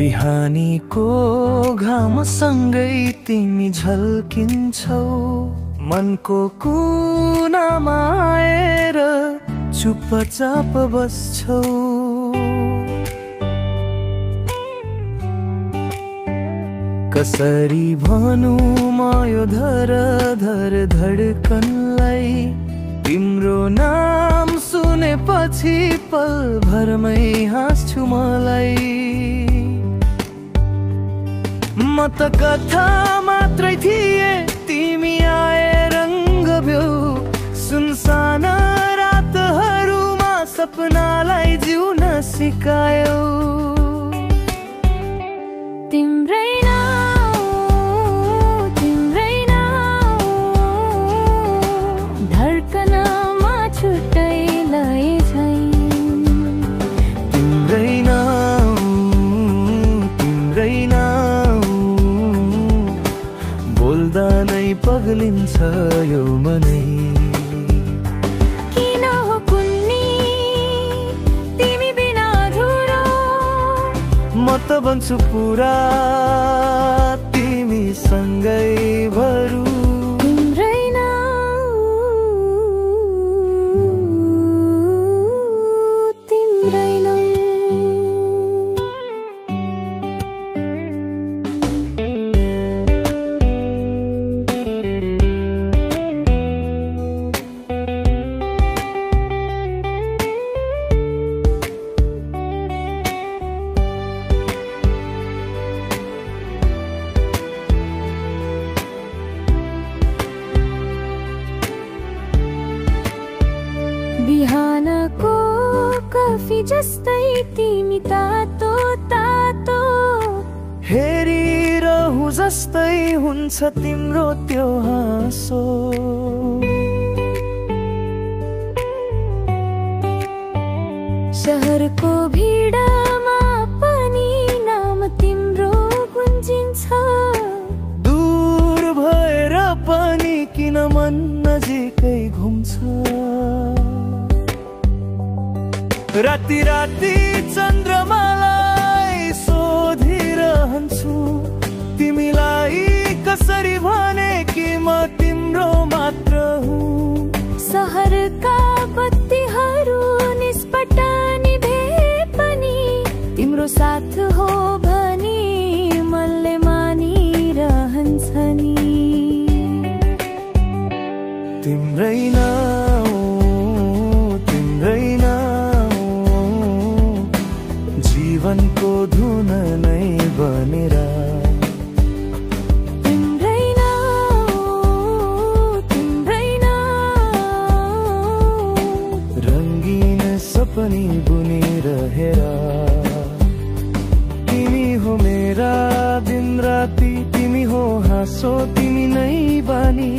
बिहानीको घामसँगै तिमी झल्किन्छौ, मनको कुनामा आएर चुपचाप बस्छौ। कसरी भनौं म यो धर धडकनलाई, तिम्रो नाम सुनेपछि पलभरमै हाँस्छु मलाई। म त कथा मात्रै थिए, तिमी आए रङ्ग भ्यौ, सुनसान रातहरूमा सपनालाई जिउन सिकायौ। तिम्रै धडकनमा छुट्टै लय झै, तिम्रै नाम बोल्दा नै पग्लिन्छ यो मनै। किन हो कुन्नी तिमी बिना अधुरो, म त बन्छु पुरा तिमी सँगै भरू। तिम्रै नाम बिहानको कफी जस्तै तिमी तातो तातो, हेरिरहु जस्तै हुन्छ तिम्रो त्यो हाँसो। शहरको भिडमा पनि नाम तिम्रो गुन्जिन्छ, दूर भएर पनि किन मन नजिकै घुम्छ। राति राति चन्द्रमालाई सोधिरहन्छु, तिमीलाई कसरी भने कि म तिम्रो मात्र हुँ। शहरका बत्तीहरू निष्पट निभे पनि तिम्रो साथ हो भनी मनले मानिरहन्छ नि। तिम्रै नाम जीवनको धुन नै बनेर। तिम्रै नाम रङ्गीन सपनी बुनिरहेर। तिमी हो मेरा दिन राति, तिमी हो हाँसो, तिमी नै बानी।